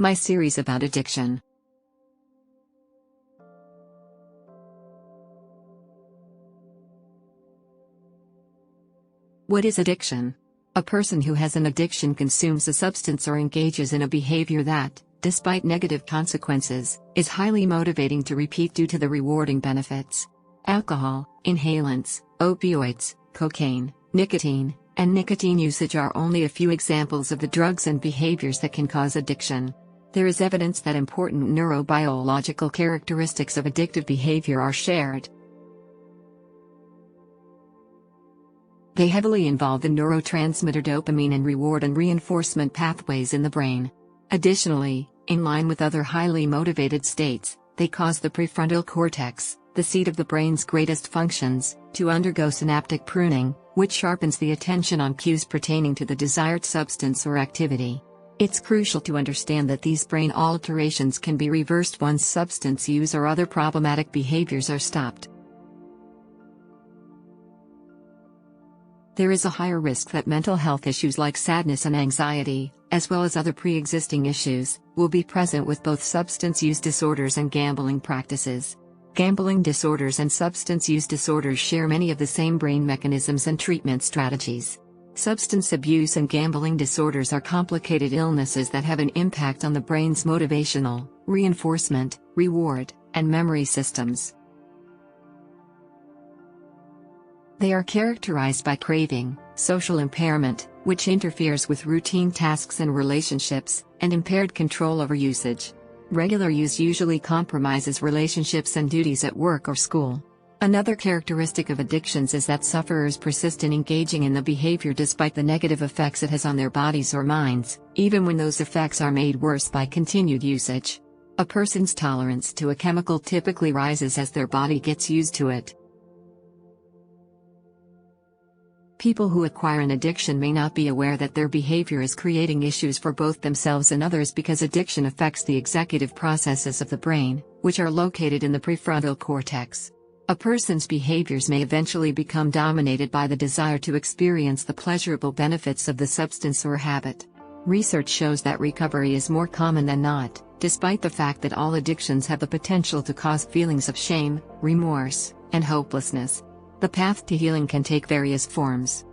my series about addiction. What is addiction? A person who has an addiction consumes a substance or engages in a behavior that, despite negative consequences, is highly motivating to repeat due to the rewarding benefits. Alcohol, inhalants, opioids, cocaine, nicotine, and nicotine usage are only a few examples of the drugs and behaviors that can cause addiction. There is evidence that important neurobiological characteristics of addictive behavior are shared. They heavily involve the neurotransmitter dopamine and reward and reinforcement pathways in the brain. Additionally, in line with other highly motivated states, they cause the prefrontal cortex, the seat of the brain's greatest functions, to undergo synaptic pruning, which sharpens the attention on cues pertaining to the desired substance or activity. It's crucial to understand that these brain alterations can be reversed once substance use or other problematic behaviors are stopped. There is a higher risk that mental health issues like sadness and anxiety, as well as other pre-existing issues, will be present with both substance use disorders and gambling practices. Gambling disorders and substance use disorders share many of the same brain mechanisms and treatment strategies. Substance abuse and gambling disorders are complicated illnesses that have an impact on the brain's motivational, reinforcement, reward, and memory systems. They are characterized by craving, social impairment, which interferes with routine tasks and relationships, and impaired control over usage. Regular use usually compromises relationships and duties at work or school. Another characteristic of addictions is that sufferers persist in engaging in the behavior despite the negative effects it has on their bodies or minds, even when those effects are made worse by continued usage. A person's tolerance to a chemical typically rises as their body gets used to it. People who acquire an addiction may not be aware that their behavior is creating issues for both themselves and others because addiction affects the executive processes of the brain, which are located in the prefrontal cortex. A person's behaviors may eventually become dominated by the desire to experience the pleasurable benefits of the substance or habit. Research shows that recovery is more common than not, despite the fact that all addictions have the potential to cause feelings of shame, remorse, and hopelessness. The path to healing can take various forms.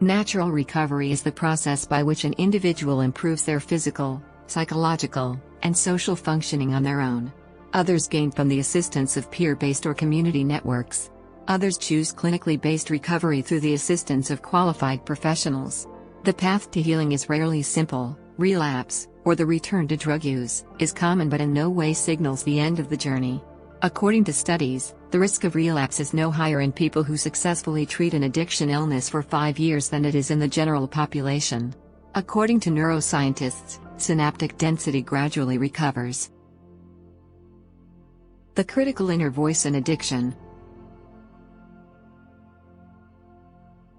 Natural recovery is the process by which an individual improves their physical, psychological, and social functioning on their own. Others gain from the assistance of peer-based or community networks. Others choose clinically based recovery through the assistance of qualified professionals. The path to healing is rarely simple. Relapse, or the return to drug use, is common but in no way signals the end of the journey. According to studies, the risk of relapse is no higher in people who successfully treat an addiction illness for 5 years than it is in the general population. According to neuroscientists, synaptic density gradually recovers. The critical inner voice in addiction.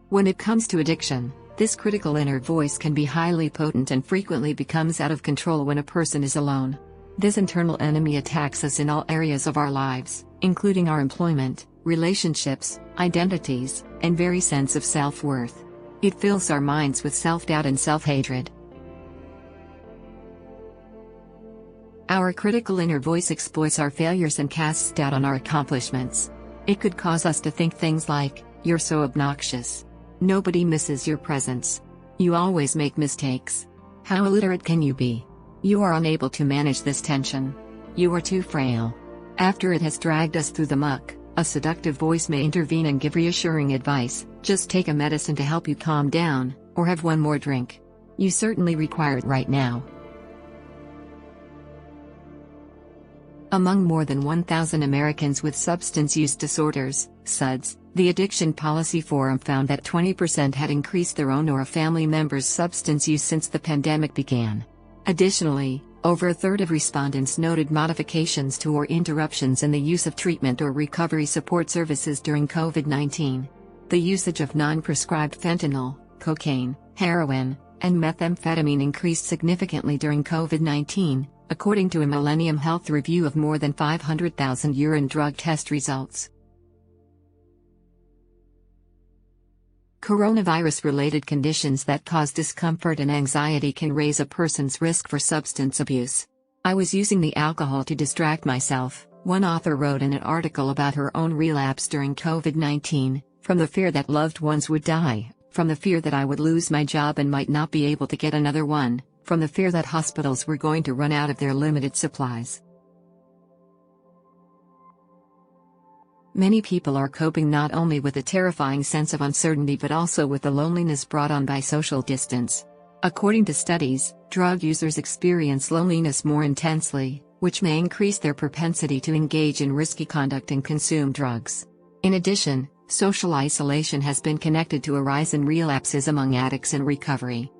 When it comes to addiction, this critical inner voice can be highly potent and frequently becomes out of control when a person is alone. This internal enemy attacks us in all areas of our lives, including our employment, relationships, identities, and very sense of self-worth. It fills our minds with self-doubt and self-hatred. Our critical inner voice exploits our failures and casts doubt on our accomplishments. It could cause us to think things like, "You're so obnoxious. Nobody misses your presence. You always make mistakes. How illiterate can you be? You are unable to manage this tension. You are too frail." After it has dragged us through the muck, a seductive voice may intervene and give reassuring advice: "Just take a medicine to help you calm down, or have one more drink. You certainly require it right now." Among more than 1,000 Americans with substance use disorders, SUDs, the Addiction Policy Forum found that 20% had increased their own or a family member's substance use since the pandemic began. Additionally, over a third of respondents noted modifications to or interruptions in the use of treatment or recovery support services during COVID-19. The usage of non-prescribed fentanyl, cocaine, heroin, and methamphetamine increased significantly during COVID-19, according to a Millennium Health review of more than 500,000 urine drug test results. Coronavirus-related conditions that cause discomfort and anxiety can raise a person's risk for substance abuse. I was using the alcohol to distract myself, one author wrote in an article about her own relapse during COVID-19, from the fear that loved ones would die, from the fear that I would lose my job and might not be able to get another one, from the fear that hospitals were going to run out of their limited supplies. Many people are coping not only with a terrifying sense of uncertainty but also with the loneliness brought on by social distance. According to studies, drug users experience loneliness more intensely, which may increase their propensity to engage in risky conduct and consume drugs. In addition, social isolation has been connected to a rise in relapses among addicts in recovery.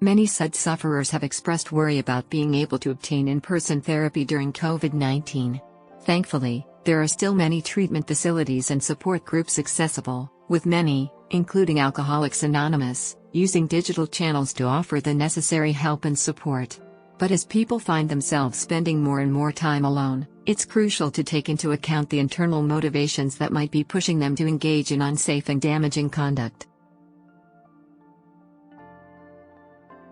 Many such sufferers have expressed worry about being able to obtain in-person therapy during COVID-19. Thankfully, there are still many treatment facilities and support groups accessible, with many, including Alcoholics Anonymous, using digital channels to offer the necessary help and support. But as people find themselves spending more and more time alone, it's crucial to take into account the internal motivations that might be pushing them to engage in unsafe and damaging conduct.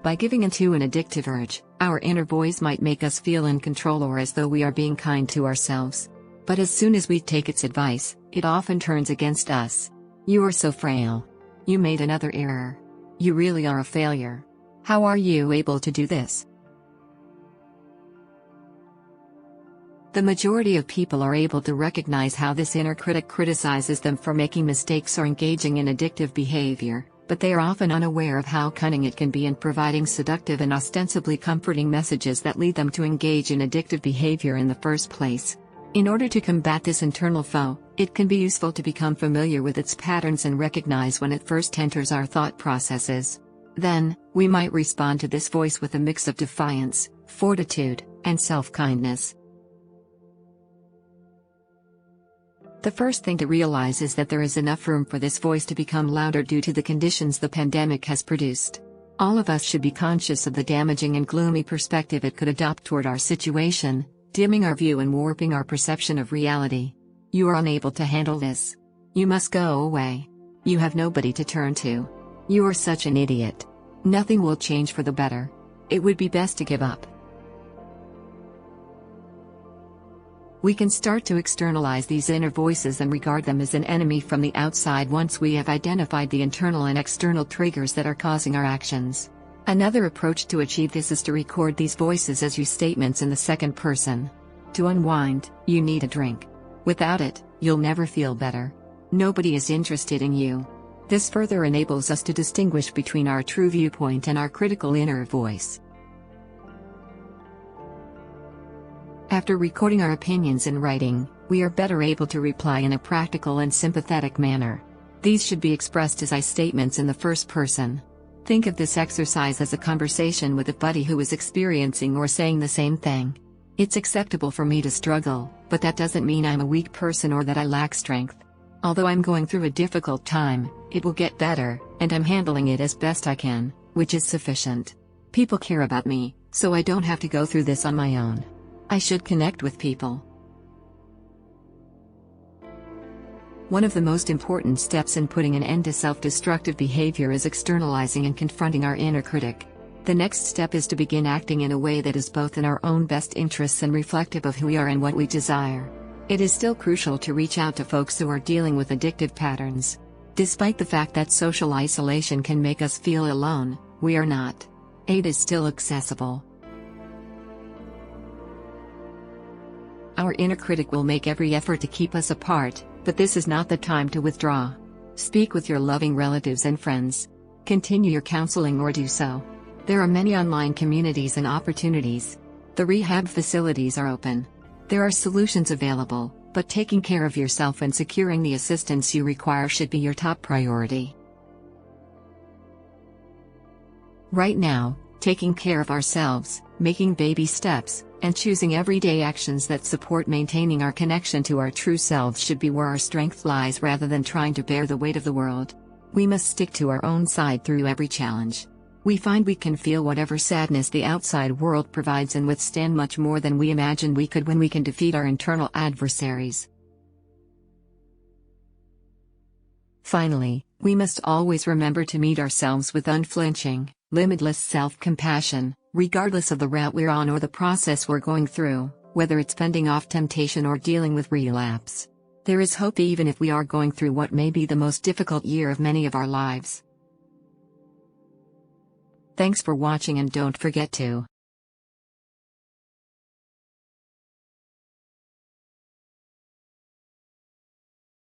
By giving into an addictive urge, our inner voice might make us feel in control or as though we are being kind to ourselves. But as soon as we take its advice, it often turns against us. You are so frail. You made another error. You really are a failure. How are you able to do this? The majority of people are able to recognize how this inner critic criticizes them for making mistakes or engaging in addictive behavior, but they are often unaware of how cunning it can be in providing seductive and ostensibly comforting messages that lead them to engage in addictive behavior in the first place. In order to combat this internal foe, it can be useful to become familiar with its patterns and recognize when it first enters our thought processes. Then, we might respond to this voice with a mix of defiance, fortitude, and self-kindness. The first thing to realize is that there is enough room for this voice to become louder due to the conditions the pandemic has produced. All of us should be conscious of the damaging and gloomy perspective it could adopt toward our situation, dimming our view and warping our perception of reality. You are unable to handle this. You must go away. You have nobody to turn to. You are such an idiot. Nothing will change for the better. It would be best to give up. We can start to externalize these inner voices and regard them as an enemy from the outside once we have identified the internal and external triggers that are causing our actions. Another approach to achieve this is to record these voices as you statements in the second person. To unwind, you need a drink. Without it, you'll never feel better. Nobody is interested in you. This further enables us to distinguish between our true viewpoint and our critical inner voice. After recording our opinions in writing, we are better able to reply in a practical and sympathetic manner. These should be expressed as I statements in the first person. Think of this exercise as a conversation with a buddy who is experiencing or saying the same thing. It's acceptable for me to struggle, but that doesn't mean I'm a weak person or that I lack strength. Although I'm going through a difficult time, it will get better, and I'm handling it as best I can, which is sufficient. People care about me, so I don't have to go through this on my own. I should connect with people. One of the most important steps in putting an end to self-destructive behavior is externalizing and confronting our inner critic. The next step is to begin acting in a way that is both in our own best interests and reflective of who we are and what we desire. It is still crucial to reach out to folks who are dealing with addictive patterns. Despite the fact that social isolation can make us feel alone, we are not. Aid is still accessible. Our inner critic will make every effort to keep us apart, but this is not the time to withdraw. Speak with your loving relatives and friends. Continue your counseling or do so. There are many online communities and opportunities. The rehab facilities are open. There are solutions available, but taking care of yourself and securing the assistance you require should be your top priority. Right now, taking care of ourselves, making baby steps, and choosing everyday actions that support maintaining our connection to our true selves should be where our strength lies rather than trying to bear the weight of the world. We must stick to our own side through every challenge. We find we can feel whatever sadness the outside world provides and withstand much more than we imagined we could when we can defeat our internal adversaries. Finally, we must always remember to meet ourselves with unflinching, limitless self-compassion, regardless of the route we're on or the process we're going through, whether it's fending off temptation or dealing with relapse. There is hope even if we are going through what may be the most difficult year of many of our lives. Thanks for watching, and don't forget to